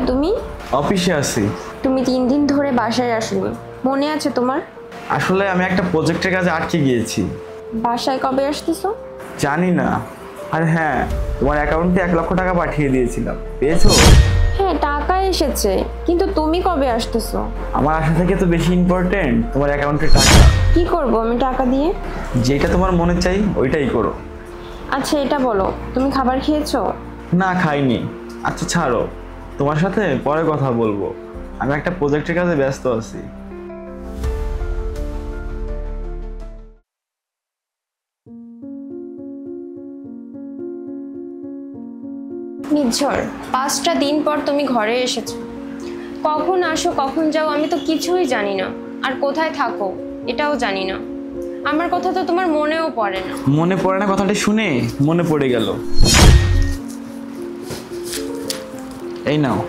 তুমি? অফিসে আছি। তুমি 3 দিন ধরে বাসায় আসোনি, মনে আছে তোমার? আসলে আমি একটা প্রজেক্টের কাজে আটকে গিয়েছি। বাসায় কবে আসতেছো? জানি না। আর হ্যাঁ, তোমার অ্যাকাউন্টে 1 লক্ষ টাকা পাঠিয়ে দিয়েছিলাম, পেয়েছো? হ্যাঁ, টাকা এসেছে, কিন্তু তুমি কবে আসতেছো? আমার আশা থেকে তো বেশি ইম্পর্টেন্ট তোমার অ্যাকাউন্টে টাকা। কি করব আমি টাকা দিয়ে? যেটা তোমার মনে চাই ওইটাই করো। আচ্ছা এটা বলো, তুমি খাবার খেয়েছো? না, খাইনি। আচ্ছা ছাড়ো, তোমার সাথে পরে কথা বলবো। আমি একটা প্রজেক্টের কাজে ব্যস্ত আছি। নির্ঝর, 5টা দিন পর তুমি ঘরে এসেছো। কখন আসো কখন যাও আমি তো কিছুই জানি না, আর কোথায় থাকো এটাও জানি না। আমার কথা তো তোমার মনেও পড়ে না। মনে পড়ে না কথাটা শুনে মনে পড়ে গেল। এই নাও।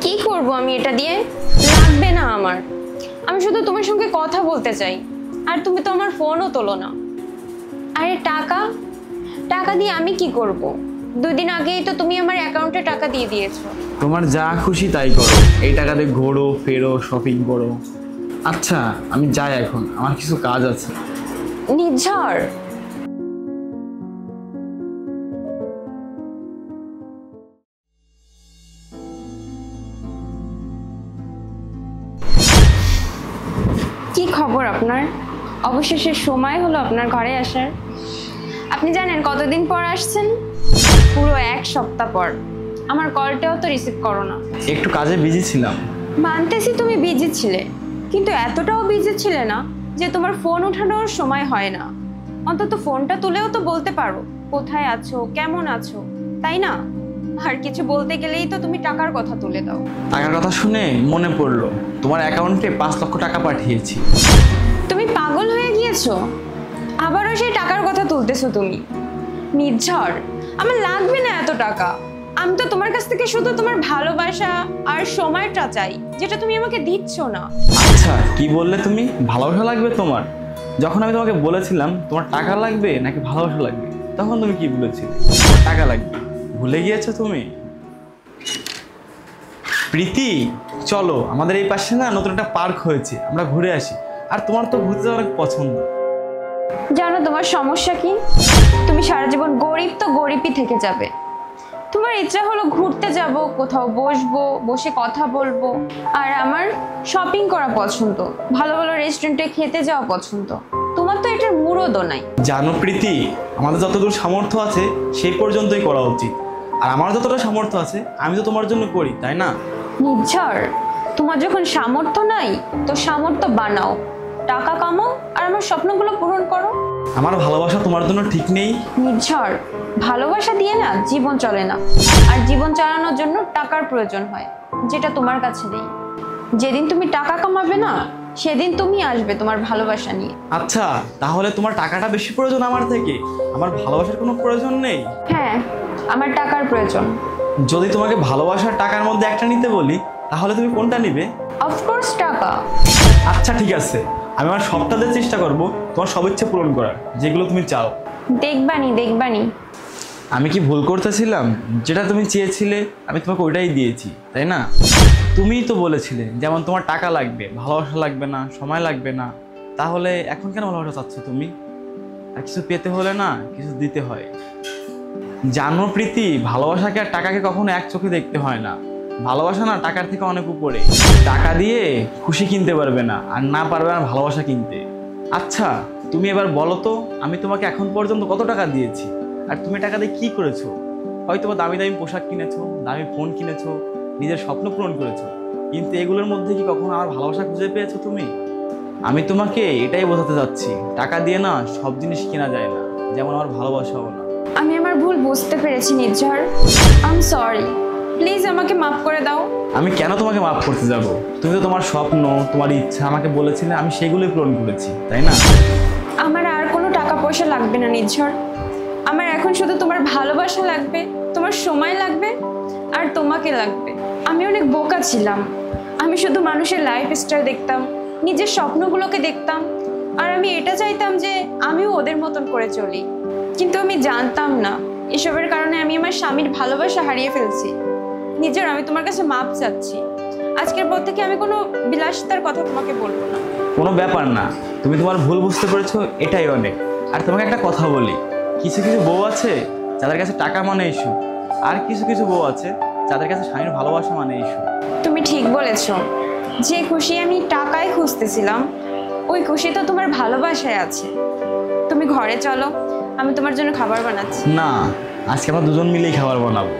কি করব আমি এটা দিয়ে? লাগবে না আমার। আমি শুধু তোমার সঙ্গে কথা বলতে চাই, আর তুমি তো আমার ফোনও তোলো না। আরে টাকা, টাকা দিয়ে আমি কি করব? 2 দিন আগেই তো তুমি আমার অ্যাকাউন্টে টাকা দিয়ে দিয়েছো। তোমার যা খুশি তাই করো, এই টাকা দিয়ে ঘোরো ফেরো শপিং করো। আচ্ছা আমি যাই এখন, আমার কিছু কাজ আছে। নির্ঝর, কি খবর আপনার? অবশেষে সময় হলো আপনার ঘরে আসার। আপনি জানেন কতদিন পর আসছেন? পুরো 1 সপ্তাহ পর। আমার কলটাও তো রিসিভ করো না। একটু কাজে বিজি ছিলাম। মানতেছি তুমি বিজি ছিলে, কিন্তু এতটাও বিজি ছিলে না যে তোমার ফোন ওঠানোর সময় হয় না। অন্তত ফোনটা তুলেও তো বলতে পারো কোথায় আছো, কেমন আছো, তাই না? আর কিছু বলতে গেলেই তো তুমি টাকার কথা তুলে দাও। টাকার কথা শুনে মনে পড়লো, তোমার অ্যাকাউন্টে 5 লক্ষ টাকা পাঠিয়েছি। তুমি পাগল হয়ে গিয়েছো? আবারও সেই টাকার কথা তুলতেছো তুমি? নির্ঝর, আমার লাগবে না এত টাকা। আমি তো তোমার কাছ থেকে শুধু তোমার ভালোবাসা আর সময়টা চাই, যেটা তুমি আমাকে দিচ্ছ না। আচ্ছা কি বললে তুমি? ভালোবাসা লাগবে তোমার? যখন আমি তোমাকে বলেছিলাম তোমার টাকা লাগবে নাকি ভালোবাসা লাগবে, তখন তুমি কি বলেছিলে? তোমার টাকা লাগবে। ভুলে গিয়েছো তুমি? প্রীতি, চলো আমাদের এই পাশে না নতুন একটা পার্ক হয়েছে, আমরা ঘুরে আসি। আর তোমার তো ঘুরতে যাওয়া অনেক পছন্দ। জানো তোমার সমস্যা কি? তুমি সারা জীবন গরিব তো গরিবই থেকে যাবে। তোমার ইচ্ছা হলো ঘুরতে যাব, কোথাও বসবো, বসে কথা বলবো। আর আমার শপিং করা পছন্দ, ভালো ভালো রেস্টুরেন্টে খেতে যাওয়া পছন্দ। তোমার তো এটার মুরদও নাই। জানো প্রীতি, আমাদের যতদূর সামর্থ্য আছে সেই পর্যন্তই করা উচিত। আর আমার যতটা সামর্থ্য আছে আমি তো তোমার জন্য করি, তাই না? নির্ঝর, তোমার যখন সামর্থ্য নাই তো সামর্থ্য বানাও, টাকা কামাও, আর আমার স্বপ্নগুলো পূরণ করো। আমার ভালোবাসা তোমার জন্য ঠিক নেই? নির্ঝর, ভালোবাসা দিয়ে না জীবন চলে না, আর জীবন চালানোর জন্য টাকার প্রয়োজন হয়, যেটা তোমার কাছে নেই। যেদিন তুমি টাকা কামাবে না, সেদিন তুমি আসবে তোমার ভালোবাসা নিয়ে। আচ্ছা তাহলে তোমার টাকাটা বেশি প্রয়োজন আমার থেকে, আমার ভালোবাসার কোনো প্রয়োজন নেই? হ্যাঁ, আমার টাকার প্রয়োজন। যদি তোমাকে ভালোবাসার টাকার মধ্যে একটা নিতে বলি, তাহলে তুমি কোনটা নিবে? অফকোর্স টাকা। আচ্ছা ঠিক আছে, আমি আমার সবটা দিয়ে চেষ্টা করবো তোমার সব ইচ্ছে পূরণ করার, যেগুলো তুমি চাও। দেখবানি দেখবানি। আমি কি ভুল করতেছিলাম? যেটা তুমি চেয়েছিলে আমি তোমাকে ওইটাই দিয়েছি, তাই না? তুমিই তো বলেছিলে যেমন তোমার টাকা লাগবে, ভালোবাসা লাগবে না, সময় লাগবে না। তাহলে এখন কেন ভালোবাসা চাচ্ছ তুমি? আর কিছু পেতে হলে না কিছু দিতে হয়। জানো প্রীতি, ভালোবাসাকে আর টাকাকে কখনো এক চোখে দেখতে হয় না। ভালোবাসা না টাকার থেকে অনেক উপরে। টাকা দিয়ে খুশি কিনতে পারবে না, আর না পারবে না ভালোবাসা কিনতে। আচ্ছা তুমি এবার বলো তো, আমি তোমাকে এখন পর্যন্ত কত টাকা দিয়েছি, আর তুমি টাকা দিয়ে কি করেছো? হয়তো দামি দামি পোশাক কিনেছো, দামি ফোন কিনেছো, নিজের স্বপ্ন পূরণ করেছো, কিন্তু এগুলোর মধ্যে কি কখনো আমার ভালোবাসা খুঁজে পেয়েছো তুমি? আমি তোমাকে এটাই বোঝাতে চাচ্ছি, টাকা দিয়ে না সব জিনিস কেনা যায় না, যেমন আমার ভালোবাসাও না। আমি আমার ভুল বুঝতে পেরেছি নির্ঝর, আই এম সরি। প্লিজ আমাকে মাফ করে দাও। আমি কেন তোমাকে মাফ করতে যাব? তুমি তো তোমার স্বপ্ন, তোমার ইচ্ছা আমাকে বলেছিলে, আমি সেগুলোই পূরণ করেছি, তাই না? আমার আর কোনো টাকা পয়সা লাগবে না নির্ঝর। আমার এখন শুধু তোমার ভালোবাসা লাগবে, তোমার সময় লাগবে, আর তোমাকে লাগবে। আমি অনেক বোকা ছিলাম। আমি শুধু মানুষের লাইফস্টাইল দেখতাম, নিজের স্বপ্নগুলোকে দেখতাম, আর আমি এটা চাইতাম যে আমিও ওদের মতন করে চলি। কিন্তু আমি জানতাম না এসবের কারণে আমি আমার স্বামীর ভালোবাসা হারিয়ে ফেলছি। নির্ঝর, আমি তোমার কাছে মাপ চাচ্ছি। আজকের পর থেকে আমি কোনো বিলাসিতার কথা তোমাকে বলবো না। কোনো ব্যাপার না, তুমি তোমার ভুল বুঝতে পেরেছো, এটাই অনেক। আর তোমাকে একটা কথা বলি, কিছু কিছু বউ আছে যাদের কাছে টাকা মানে ইস্যু, আর কিছু কিছু বউ আছে যাদের কাছে স্বামীর ভালোবাসা মানে ইস্যু। তুমি ঠিক বলেছ, যে খুশি আমি টাকায় খুঁজতেছিলাম ওই খুশি তো তোমার ভালোবাসায় আছে। তুমি ঘরে চলো, আমি তোমার জন্য খাবার বানাচ্ছি। না, আজকে আমরা দুজন মিলেই খাবার বানাবো।